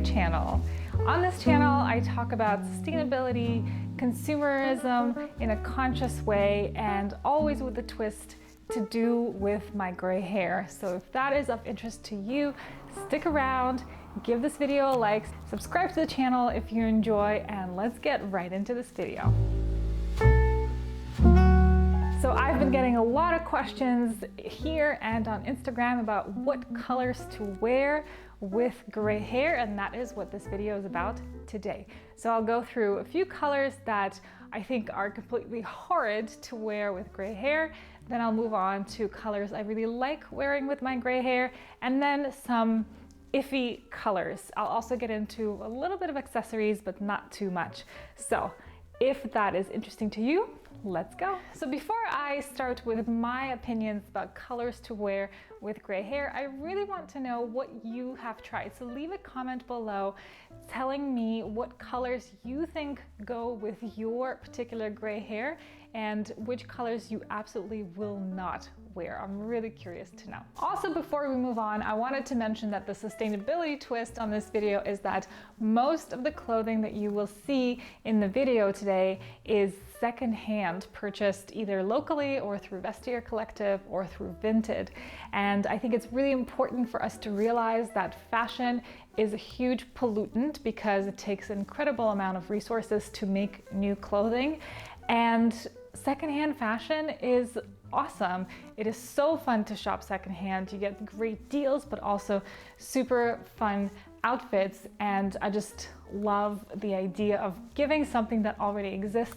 my channel. On this channel, I talk about sustainability, consumerism in a conscious way, and always with a twist to do with my gray hair. So if that is of interest to you, stick around, give this video a like, subscribe to the channel if you enjoy, and let's get right into this video. So I've been getting a lot of questions here and on Instagram about what colors to wear with gray hair, and that is what this video is about today. So I'll go through a few colors that I think are completely horrid to wear with gray hair. Then I'll move on to colors I really like wearing with my gray hair, and then some iffy colors. I'll also get into a little bit of accessories, but not too much. So if that is interesting to you, let's go. So before I start with my opinions about colors to wear with gray hair, I really want to know what you have tried. So leave a comment below telling me what colors you think go with your particular gray hair and which colors you absolutely will not wear. I'm really curious to know. Also, before we move on, I wanted to mention that the sustainability twist on this video is that most of the clothing that you will see in the video today is secondhand, purchased either locally or through Vestiaire Collective or through Vinted. And I think it's really important for us to realize that fashion is a huge pollutant because it takes an incredible amount of resources to make new clothing. And secondhand fashion is awesome. It is so fun to shop secondhand. You get great deals, but also super fun outfits. And I just love the idea of giving something that already exists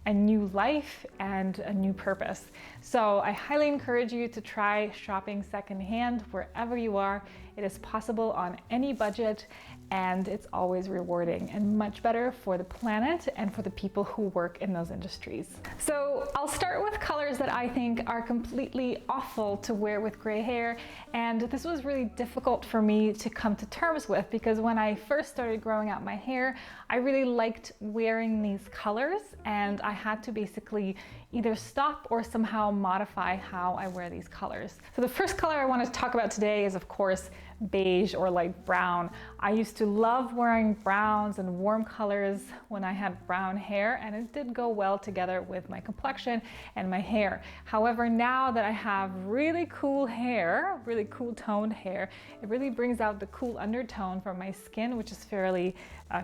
a new life and a new purpose. So I highly encourage you to try shopping secondhand wherever you are. It is possible on any budget, and it's always rewarding and much better for the planet and for the people who work in those industries. So I'll start with colors that I think are completely awful to wear with gray hair. And this was really difficult for me to come to terms with because when I first started growing out my hair, I really liked wearing these colors, and I had to basically either stop or somehow modify how I wear these colors. So the first color I want to talk about today is, of course, beige or light brown. I used to love wearing browns and warm colors when I had brown hair, and it did go well together with my complexion and my hair. However, now that I have really cool hair, really cool toned hair, it really brings out the cool undertone from my skin, which is fairly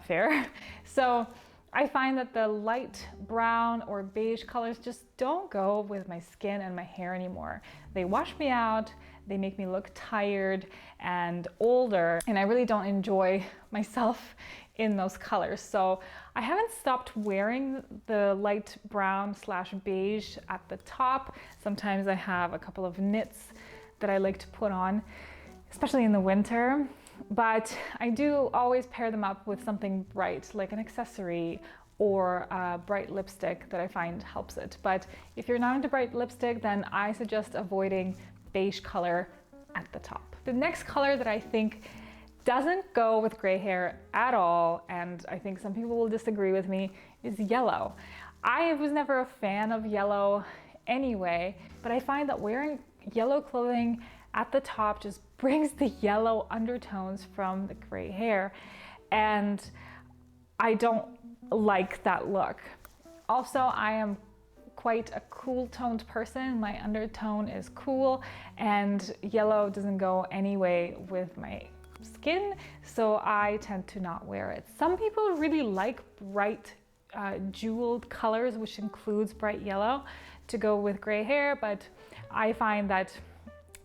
fair. So I find that the light brown or beige colors just don't go with my skin and my hair anymore. They wash me out, they make me look tired and older, and I really don't enjoy myself in those colors. So I haven't stopped wearing the light brown / beige at the top. Sometimes I have a couple of knits that I like to put on, especially in the winter. But I do always pair them up with something bright, like an accessory or a bright lipstick that I find helps it. But if you're not into bright lipstick, then I suggest avoiding beige color at the top. The next color that I think doesn't go with gray hair at all, and I think some people will disagree with me, is yellow. I was never a fan of yellow anyway, but I find that wearing yellow clothing at the top just brings the yellow undertones from the gray hair, and I don't like that look. Also, I am quite a cool toned person. My undertone is cool, and yellow doesn't go anyway with my skin, so I tend to not wear it. Some people really like bright jeweled colors, which includes bright yellow, to go with gray hair, but I find that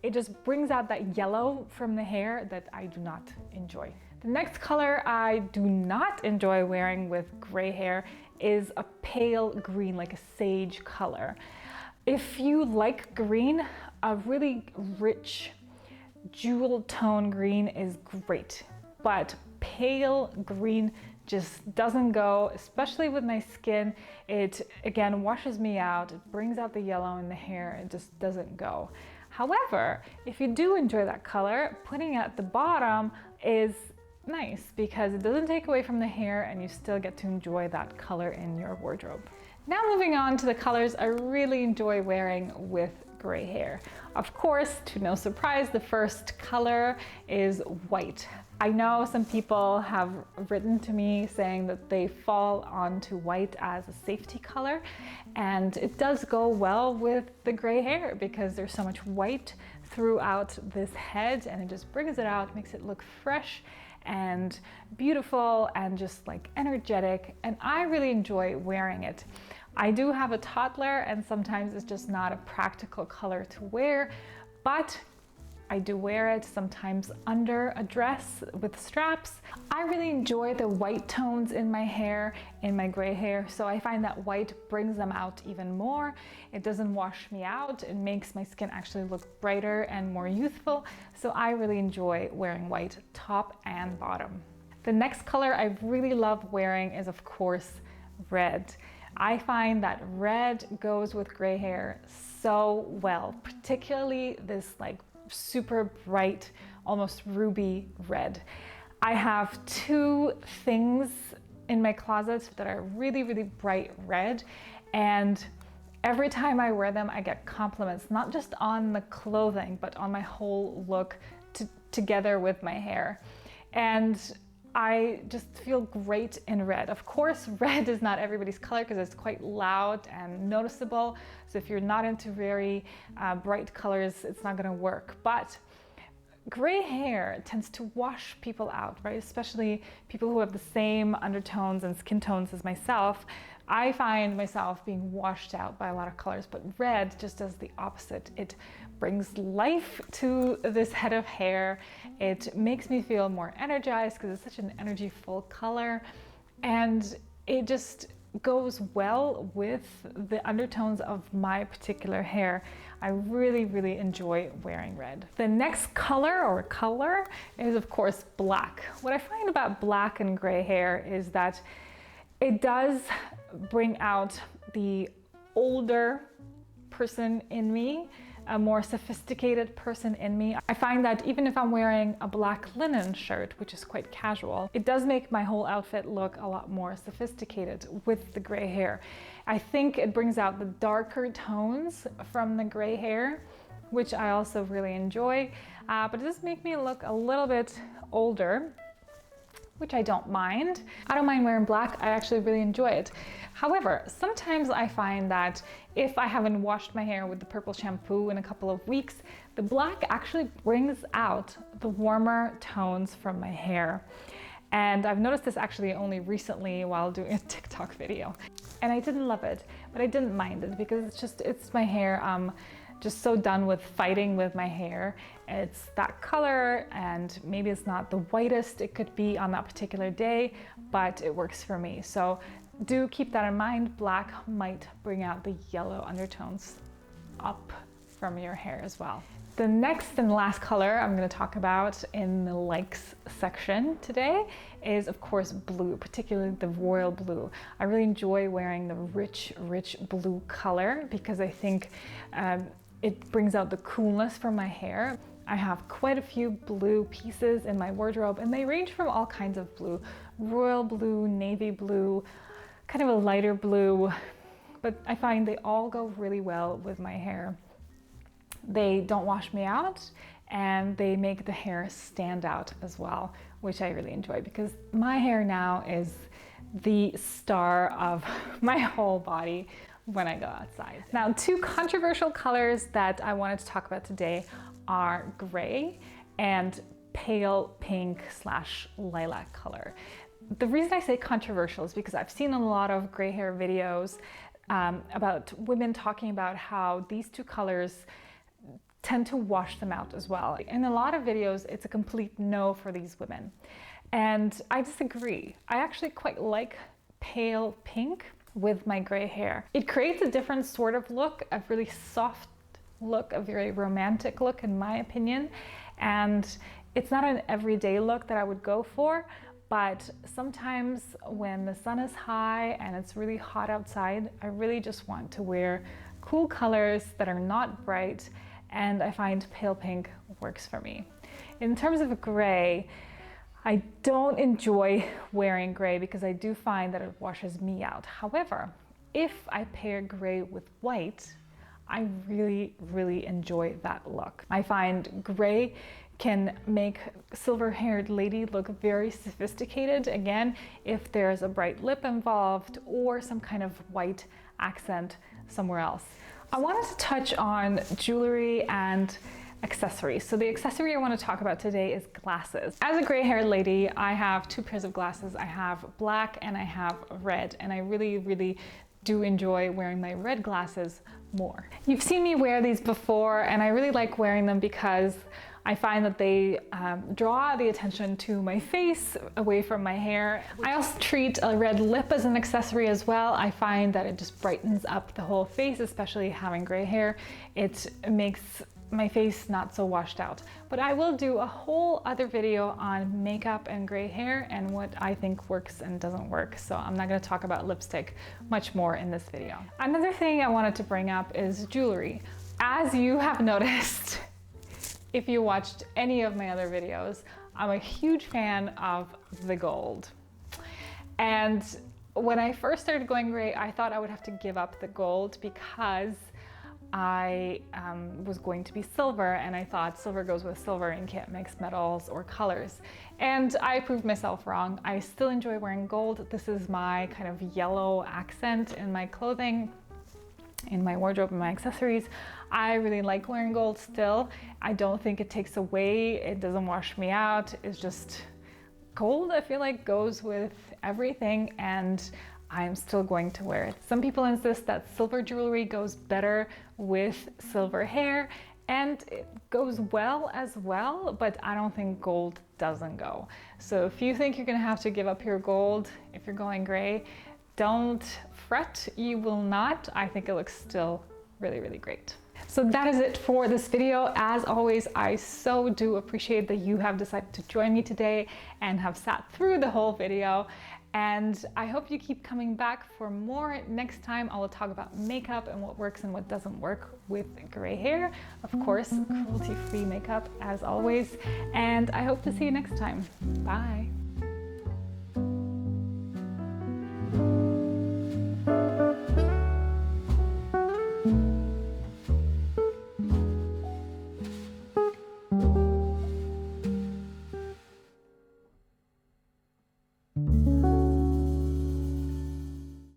it just brings out that yellow from the hair that I do not enjoy. The next color I do not enjoy wearing with gray hair is a pale green, like a sage color. If you like green, a really rich jewel tone green is great, but pale green just doesn't go, especially with my skin. It again washes me out, it brings out the yellow in the hair, it just doesn't go. However, if you do enjoy that color, putting it at the bottom is nice because it doesn't take away from the hair and you still get to enjoy that color in your wardrobe. Now moving on to the colors I really enjoy wearing with gray hair. Of course, to no surprise, the first color is white. I know some people have written to me saying that they fall onto white as a safety color, and it does go well with the gray hair because there's so much white throughout this head, and it just brings it out, makes it look fresh and beautiful and just like energetic, and I really enjoy wearing it. I do have a toddler and sometimes it's just not a practical color to wear, but I do wear it sometimes under a dress with straps. I really enjoy the white tones in my hair, in my gray hair, so I find that white brings them out even more. It doesn't wash me out, it makes my skin actually look brighter and more youthful, so I really enjoy wearing white top and bottom. The next color I really love wearing is, of course, red. I find that red goes with gray hair so well, particularly this like super bright, almost ruby red. I have two things in my closet that are really, really bright red, and every time I wear them, I get compliments, not just on the clothing, but on my whole look together with my hair. And I just feel great in red. Of course, red is not everybody's color because it's quite loud and noticeable. So if you're not into very bright colors, it's not gonna work. But gray hair tends to wash people out, right? Especially people who have the same undertones and skin tones as myself. I find myself being washed out by a lot of colors, but red just does the opposite. It brings life to this head of hair. It makes me feel more energized because it's such an energy-full color, and it just goes well with the undertones of my particular hair. I really, really enjoy wearing red. The next color is, of course, black. What I find about black and gray hair is that it does bring out the older person in me, a more sophisticated person in me. I find that even if I'm wearing a black linen shirt, which is quite casual, it does make my whole outfit look a lot more sophisticated with the gray hair. I think it brings out the darker tones from the gray hair, which I also really enjoy, but it does make me look a little bit older, which I don't mind. I don't mind wearing black, I actually really enjoy it. However, sometimes I find that if I haven't washed my hair with the purple shampoo in a couple of weeks, the black actually brings out the warmer tones from my hair. And I've noticed this actually only recently while doing a TikTok video. And I didn't love it, but I didn't mind it because it's my hair. Just so done with fighting with my hair. It's that color, and maybe it's not the whitest it could be on that particular day, but it works for me. So do keep that in mind. Black might bring out the yellow undertones up from your hair as well. The next and last color I'm going to talk about in the likes section today is, of course, blue, particularly the royal blue. I really enjoy wearing the rich blue color because I think it brings out the coolness from my hair. I have quite a few blue pieces in my wardrobe, and they range from all kinds of blue. Royal blue, navy blue, kind of a lighter blue, but I find they all go really well with my hair. They don't wash me out, and they make the hair stand out as well, which I really enjoy because my hair now is the star of my whole body when I go outside. Now, two controversial colors that I wanted to talk about today are gray and pale pink / lilac color. The reason I say controversial is because I've seen a lot of gray hair videos about women talking about how these two colors tend to wash them out as well. In a lot of videos, it's a complete no for these women. And I disagree. I actually quite like pale pink with my gray hair. It creates a different sort of look, a really soft look, a very romantic look in my opinion. And it's not an everyday look that I would go for, but sometimes when the sun is high and it's really hot outside, I really just want to wear cool colors that are not bright, and I find pale pink works for me. In terms of gray, I don't enjoy wearing gray because I do find that it washes me out. However, if I pair gray with white, I really enjoy that look. I find gray can make silver-haired lady look very sophisticated. Again, if there's a bright lip involved or some kind of white accent somewhere else. I wanted to touch on jewelry and accessories. So the accessory I want to talk about today is glasses. As a gray-haired lady, I have two pairs of glasses. I have black and I have red, and I really do enjoy wearing my red glasses more. You've seen me wear these before, and I really like wearing them because I find that they draw the attention to my face away from my hair. I also treat a red lip as an accessory as well. I find that it just brightens up the whole face, especially having gray hair. It makes my face not so washed out. But I will do a whole other video on makeup and gray hair and what I think works and doesn't work. So I'm not going to talk about lipstick much more in this video. Another thing I wanted to bring up is jewelry. As you have noticed, if you watched any of my other videos, I'm a huge fan of the gold. And when I first started going gray, I thought I would have to give up the gold because I was going to be silver, and I thought silver goes with silver and can't mix metals or colors. And I proved myself wrong. I still enjoy wearing gold. This is my kind of yellow accent in my clothing, in my wardrobe, and my accessories. I really like wearing gold still. I don't think it takes away, it doesn't wash me out. It's just gold, I feel like, goes with everything, and I'm still going to wear it. Some people insist that silver jewelry goes better with silver hair, and it goes well as well, but I don't think gold doesn't go. So if you think you're gonna have to give up your gold if you're going gray, don't fret, you will not. I think it looks still really great. So that is it for this video. As always, I so do appreciate that you have decided to join me today and have sat through the whole video. And I hope you keep coming back for more. Next time I will talk about makeup and what works and what doesn't work with gray hair. Of course, cruelty-free makeup as always. And I hope to see you next time. Bye.